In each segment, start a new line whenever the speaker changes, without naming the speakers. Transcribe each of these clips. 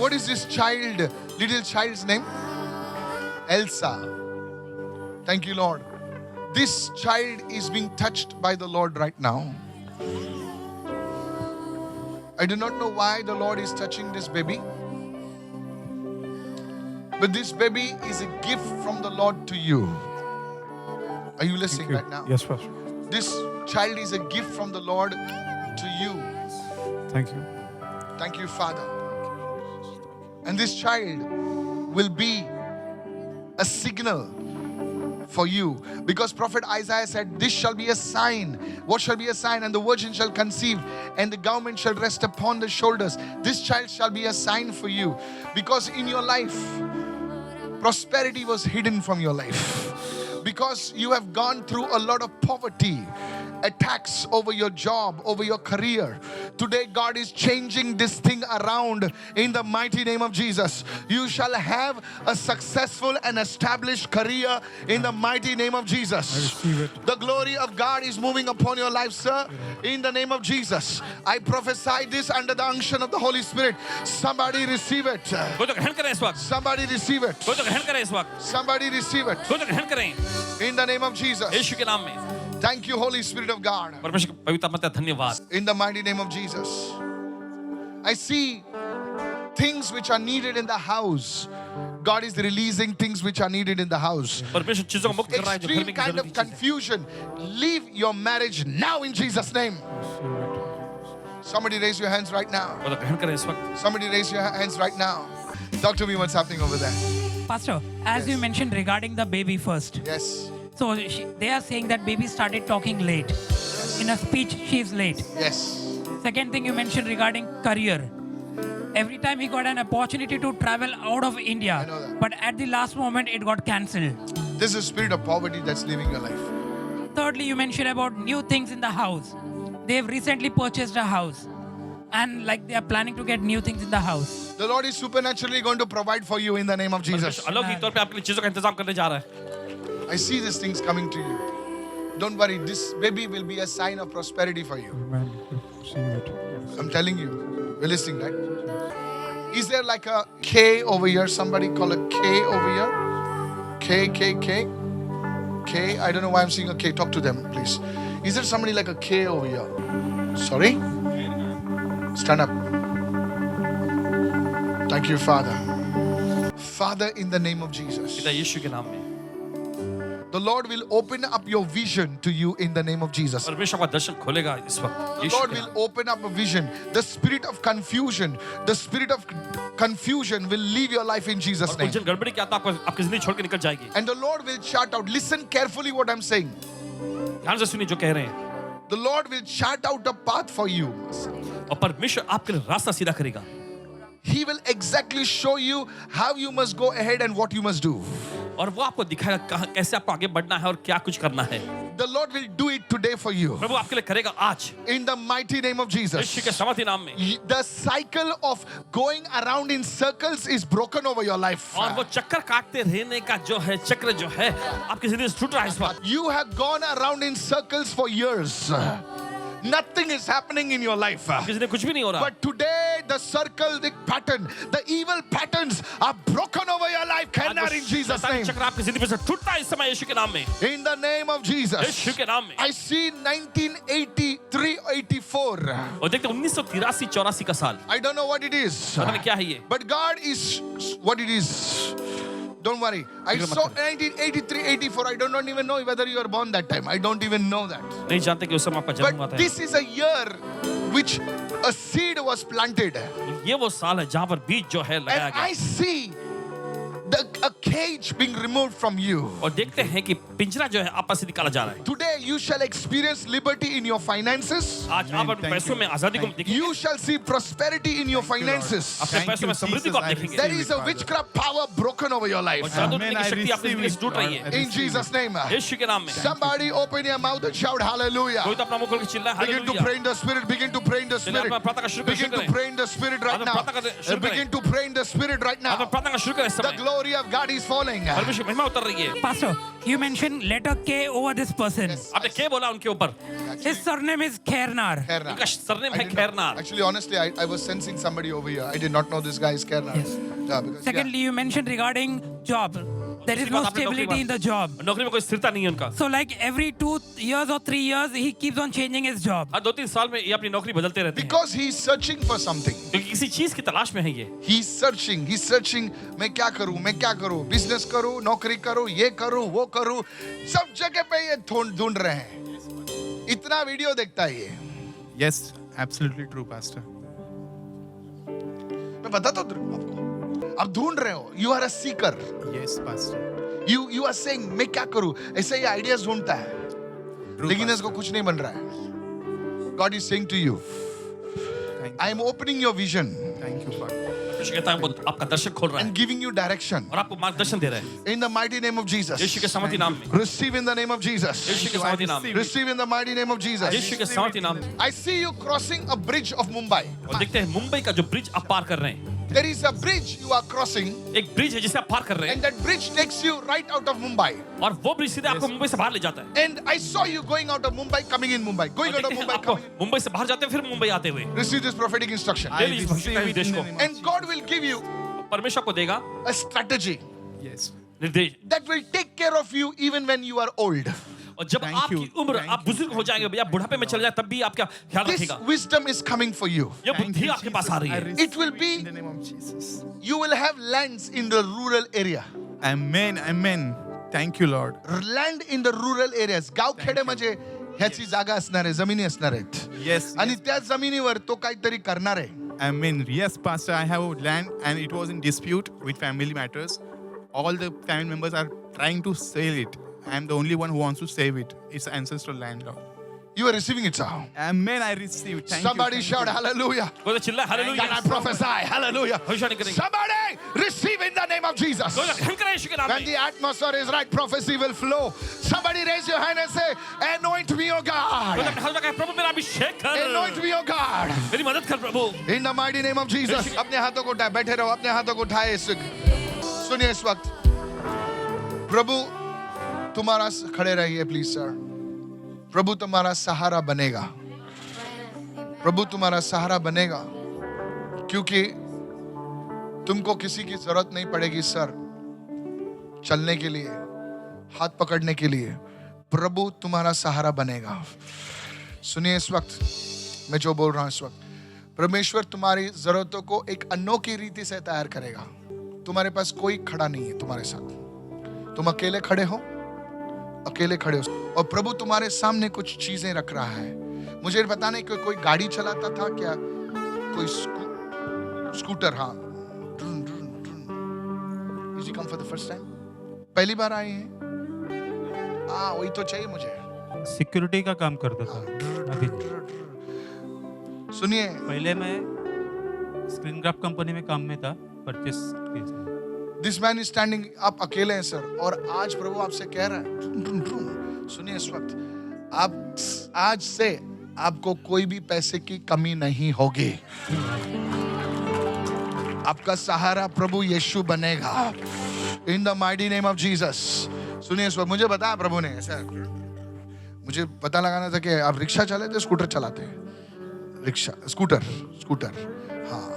what is this little child's name? Elsa. Thank you, Lord. This child is being touched by the Lord right now. I do not know why the Lord is touching this baby. But this baby is a gift from the Lord to you. Are you listening right now?
Yes, Pastor.
This child is a gift from the Lord to you.
Thank you.
Thank you, Father. And this child will be a signal for you, because Prophet Isaiah said, this shall be a sign. What shall be a sign? And the virgin shall conceive, and the government shall rest upon the shoulders. This child shall be a sign for you, because in your life prosperity was hidden from your life, because you have gone through a lot of poverty, attacks over your job, over your career. Today God is changing this thing around in the mighty name of Jesus. You shall have a successful and established career in the mighty name of Jesus.
I receive it.
The glory of God is moving upon your life, sir, in the name of Jesus. I prophesy this under the unction of the Holy Spirit. Somebody receive it.
कोई तो ग्रहण करें इस वक्त,
Somebody receive it.
कोई तो ग्रहण करें इस वक्त,
Somebody receive it.
कोई तो ग्रहण करें
In the name of Jesus.
यीशु के नाम में।
Thank you, Holy Spirit of God.
परमेश्वर पवित्र आत्मा धन्यवाद।
In the mighty name of Jesus. I see things which are needed in the house. God is releasing things which are needed in the house.
परमेश्वर चीजों को मुक्त कर रहा है जो घर
Extreme
में
kind of
जरूरी चीज़ है।
confusion. Leave your marriage now in Jesus' name. Somebody raise your hands right now.
कोई तो ग्रहण करें इस वक्त।
Somebody raise your hands right now. Talk to me what's happening over there.
Pastor, as you mentioned regarding the baby first,
Yes.
so they are saying that baby started talking late. In a speech, she is late.
Yes.
Second thing you mentioned regarding career. Every time he got an opportunity to travel out of
I
India,
know that.
but at the last moment it got cancelled.
This is a spirit of poverty that's living your life.
Thirdly, you mentioned about new things in the house. They've recently purchased a house, and like they are planning to get new things in the house.
The Lord is supernaturally going to provide for you in the name of Jesus.
परमेश्वर अलौकिक तौर पे आपके लिए चीजों का इंतजाम करने जा रहा है।
I see these things coming to you. Don't worry, this baby will be a sign of prosperity for you.
Amen. Receive it.
I'm telling you. You're listening, right? Is there like a K over here? Somebody call a K over here? K. K. I don't know why I'm seeing a K. Talk to them, please. Is there somebody like a K over here? Sorry? Stand up. Thank you, Father. Father, in the name of Jesus.
पिता यीशु के नाम में।
The Lord will open up your vision to you in the name of Jesus.
परमेश्वर का दर्शन खोलेगा इस वक्त।
The
Yeshu
Lord
के
will
नाम में।
open up a vision. The spirit of confusion will leave your life in Jesus'
और
name.
उलझन गड़बड़ी की आत्मा आपकी जिंदगी छोड़ के निकल जाएगी।
And the Lord will chart out. Listen carefully what I'm saying.
ध्यान से सुनिए जो कह रहे हैं।
The Lord will chart out a path for you.
और परमेश्वर आपके लिए रास्ता सीधा करेगा।
He will exactly show you how you must go ahead and what you must do.
और वो आपको दिखाएगा कैसे आपको आगे बढ़ना है और क्या कुछ करना है।
The Lord will do it today for you.
प्रभु आपके लिए करेगा आज।
In the mighty name of Jesus.
यीशु के समर्थी नाम में।
The cycle of going around in circles is broken over your life.
और वो चक्कर काटते रहने का जो है चक्र जो है आपकी जिंदगी से टूट रहा है इस वक्त।
You have gone around in circles for years. Nothing is happening in your life.
आपकी जिंदगी कुछ भी नहीं हो रहा।
But today the circle, the pattern, the evil patterns are broken over your life. Cannot in Jesus' name.
चक्र आपकी जिंदगी से टूटता है इस समय यीशु के नाम में।
In the name of Jesus.
यीशु के नाम में।
I see 1983-84.
और देखते 1983-84 का साल।
I don't know what it is.
पता नहीं क्या है ये।
But God is what it is. Don't worry. I saw 1983-84. I don't even know whether you were born that time. I don't even know that.
नहीं जानते कि उस समय आपका जन्म हुआ
But
था।
this is a year which a seed was planted.
ये वो साल है जहाँ पर बीज जो है लगाया
And
गया।
I see a cage being removed from you.
और देखते हैं कि पिंजरा जो है आपस से निकाला जा रहा है।
Today you shall experience liberty in your finances.
आज आप अपने पैसों में आजादी को देखेंगे।
You shall see prosperity in your finances.
अपने पैसों में समृद्धि को आप देखेंगे।
There is a witchcraft power broken over your life.
और जादू की शक्ति आपकी जिंदगी से टूट रही है।
In Jesus' name.
यीशु के नाम में।
Somebody open your mouth and shout hallelujah.
कोई तो अपना मुंह खोल के चिल्लाए
Begin to
hallelujah.
pray in the spirit. Begin to pray in the
चलिए
spirit.
आप प्रार्थना का शुरू करें।
Begin to pray in the spirit right
आप
now.
प्रार्थना का शुरू करें।
Begin to pray in the spirit right
आप
now.
प्रार्थना का शुरू करें इस
The
समय।
glory glory of God is falling.
परमेश्वर की महिमा उतर रही है।
Pastor, you mentioned letter K over this person.
आपने क्या बोला उनके ऊपर?
His surname is Khairnar.
Kerna.
उनका सरनेम
I
है
did not-
Khairnar.
Actually, honestly, I was sensing somebody over here. I did not know this guy is Kerna.
Yes.
Yeah, because,
Secondly, you mentioned regarding job. There is
दूसरी
no
बात आपने नौकरी
stability in the job.
नौकरी में कोई स्थिरता नहीं है उनका।
So like every 2 years or 3 years, he keeps on changing his job.
हर 2-3 साल में ये अपनी नौकरी बदलते रहते हैं।
because he is searching for something.
क्योंकि किसी चीज की तलाश में है ये।
He's searching. मैं क्या करूं? Business करूं, नौकरी करूं, ये करूं, वो करूं, सब जगह पे ये ढूंढ रहे हैं। इतना वीडियो देखता है ये।
Yes, absolutely true, Pastor.
मैं बताता हूं आपको। आप ढूंढ रहे हो। You are a seeker.
Yes, Pastor.
You are saying मैं क्या करूं? ऐसे ही आइडियाज ढूंढता है,
True,
लेकिन
Pastor.
इसको कुछ नहीं बन रहा है। God is saying to you,
Thank
I am opening your vision
you. Thank you, Father.
परमेश्वर कहता है वो आपका दर्शक खोल रहा है
and giving you direction
और आपको मार्गदर्शन दे रहा है।
in the mighty name of Jesus.
यीशु के सामर्थी नाम में।
Receive in the name of Jesus.
यीशु के सामर्थी नाम में।
Receive in the mighty name of Jesus.
यीशु के सामर्थी नाम में।
I see you crossing a bridge of Mumbai.
और देखते हैं मुंबई का जो ब्रिज आप पार कर रहे हैं।
There is a bridge you are crossing,
एक ब्रिज है जिसे आप पार कर रहे
and
हैं
that bridge takes you right out of Mumbai.
और वो ब्रिज सीधे आपको मुंबई से बाहर ले जाता है।
And I saw you going out of Mumbai, coming in Mumbai,
और
going out of
देखते हैं
Mumbai,
आपको
coming in.
मुंबई से बाहर जाते हैं फिर मुंबई आते हुए।
Receive this prophetic instruction.
ले लीजिए भविष्य का निर्देश को।
And God will give you
परमेश्वर को देगा
a strategy
Yes.
निर्देश।
that will take care of you even when you are old.
और जब
Thank
आपकी
you.
उम्र
Thank
आप बुजुर्ग हो जाएंगे या बुढ़ापे में चले जाए तब भी आपका ख्याल
This
रखेगा।
wisdom is coming for you.
ये
Thank
बुद्धि
you,
आपके पास आ रही
Jesus. I
है।
It will
receive
be-
in the name of Jesus.
You will have lands in the rural area.
Amen. Amen. Thank you, Lord.
Land in the rural areas. गाव खेड्यामध्ये ह्याची जागा असणार आहे, जमिनी असणार आहेत.
Yes.
आणि त्या जमिनीवर तो काहीतरी करणार आहे.
Amen. Yes, Pastor. I have land and it was in dispute with family matters. All the family members are trying to sell it. I am the only one who wants to save it. It's ancestral land, Lord.
You are receiving it, sir.
Amen. I receive. Thank
Somebody
you.
shout hallelujah.
कोई तो चिल्लाए hallelujah.
Can I prophesy? Hallelujah.
भविष्यवाणी करेंगे।
Somebody receive in the name of Jesus.
कोई तो खन करे यीशु के नाम
When
में।
the atmosphere is right, prophecy will flow. Somebody raise your hand and say, anoint me, O
कोई तो
God.
अपने हाथ में कहे प्रभु मेरा अभिषेक कर।
Anoint me, O God.
मेरी मदद कर प्रभु।
In the mighty name of Jesus. अपने हाथों को उठाए, बैठे रहो, अपने हाथों को उठाए इस सुनिए इस वक्त। प्रभु तुम्हारा खड़े रहिए प्लीज सर। प्रभु तुम्हारा सहारा बनेगा। प्रभु तुम्हारा सहारा बनेगा क्योंकि तुमको किसी की जरूरत नहीं पड़ेगी सर चलने के लिए, हाथ पकड़ने के लिए। प्रभु तुम्हारा सहारा बनेगा। सुनिए इस वक्त मैं जो बोल रहा हूं इस वक्त, परमेश्वर तुम्हारी जरूरतों को एक अनोखी रीति से तैयार करेगा। तुम्हारे पास कोई खड़ा नहीं है तुम्हारे साथ, तुम अकेले खड़े हो, अकेले खड़े हो और प्रभु तुम्हारे सामने कुछ चीजें रख रहा है। मुझे पता नहीं कि कोई गाड़ी चलाता था क्या, कोई स्कूटर। हाँ, Did you come for the first time? पहली बार आए हैं? हाँ, वही तो चाहिए मुझे।
सिक्योरिटी का काम करता था अभी।
सुनिए,
पहले मैं स्क्रीन ग्राफ कंपनी में काम में था, परचेस केस में।
दिस मैन इज स्टैंडिंग, आप अकेले हैं सर और आज प्रभु आपसे कह रहा है, सुनिए इस वक्त, आप आज से आपको कोई भी पैसे की कमी नहीं होगी। आपका सहारा प्रभु यीशु बनेगा in the mighty name of Jesus. सुनिए इस वक्त, मुझे बताया प्रभु ने ऐसा, मुझे पता लगाना था कि आप रिक्शा चलाते, स्कूटर चलाते हैं, रिक्शा स्कूटर, हाँ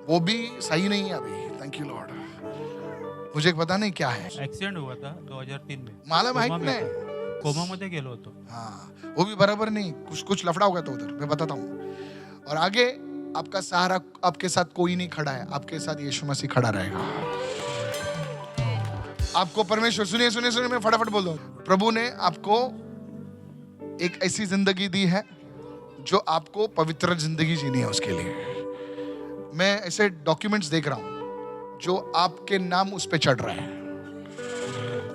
वो भी सही नहीं है अभी। Thank you Lord. मुझे पता नहीं क्या है,
ऍक्सिडेंट हुआ था 2003 में।
मला माहित
कोमा
नाही।
में- कोमामध्ये गेलो होतो।
हाँ वो भी बराबर नहीं, कुछ लफड़ा होगा तो उधर मैं बताता हूँ। और आगे आपका सहारा, आपके साथ कोई नहीं खड़ा है, आपके साथ यीशु मसीह खड़ा रहेगा। आपको परमेश्वर, सुनिए मैं फटाफट बोल दूं, प्रभु ने आपको एक ऐसी जिंदगी दी है जो आपको पवित्र जिंदगी जीनी है। उसके लिए मैं ऐसे डॉक्यूमेंट्स देख रहा हूं जो आपके नाम उस पे चढ़ रहा है।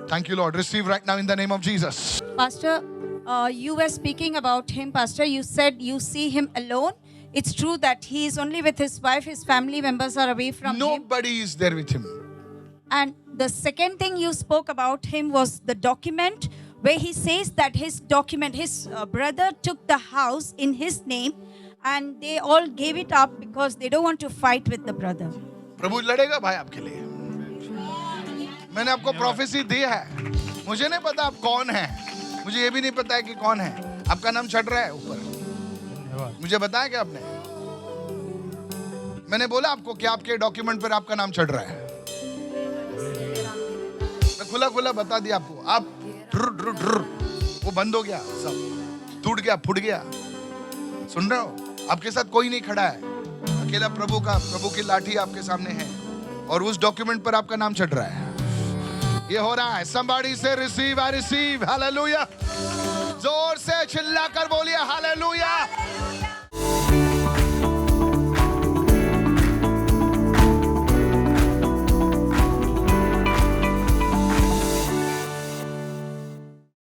Thank you Lord, receive right now in the name of Jesus.
Pastor, you were speaking about him, Pastor. You said you see him alone. It's true that he is only with his wife. His family members are away from him.
Nobody is there with him.
And the second thing you spoke about him was the document where he says that his brother took the house in his name and they all gave it up because they don't want to fight with the brother.
प्रभु लड़ेगा भाई आपके लिए। मैंने आपको prophecy दी है। मुझे नहीं पता आप कौन है, मुझे ये भी नहीं पता है कि कौन है। आपका नाम चढ़ रहा है ऊपर,
धन्यवाद।
मुझे बताया क्या आपने? मैंने बोला आपको कि आपके डॉक्यूमेंट पर आपका नाम चढ़ रहा है। मैं खुला खुला बता दिया आपको। आप वो बंद हो गया, सब टूट गया, फूट गया। सुन रहे हो? आपके साथ कोई नहीं खड़ा है, अकेला प्रभु की लाठी आपके सामने है और उस डॉक्यूमेंट पर आपका नाम चढ़ रहा है। ये हो रहा है। somebody से receive, I receive, हालेलुया। जोर से चिल्लाकर बोलिए हालेलुया।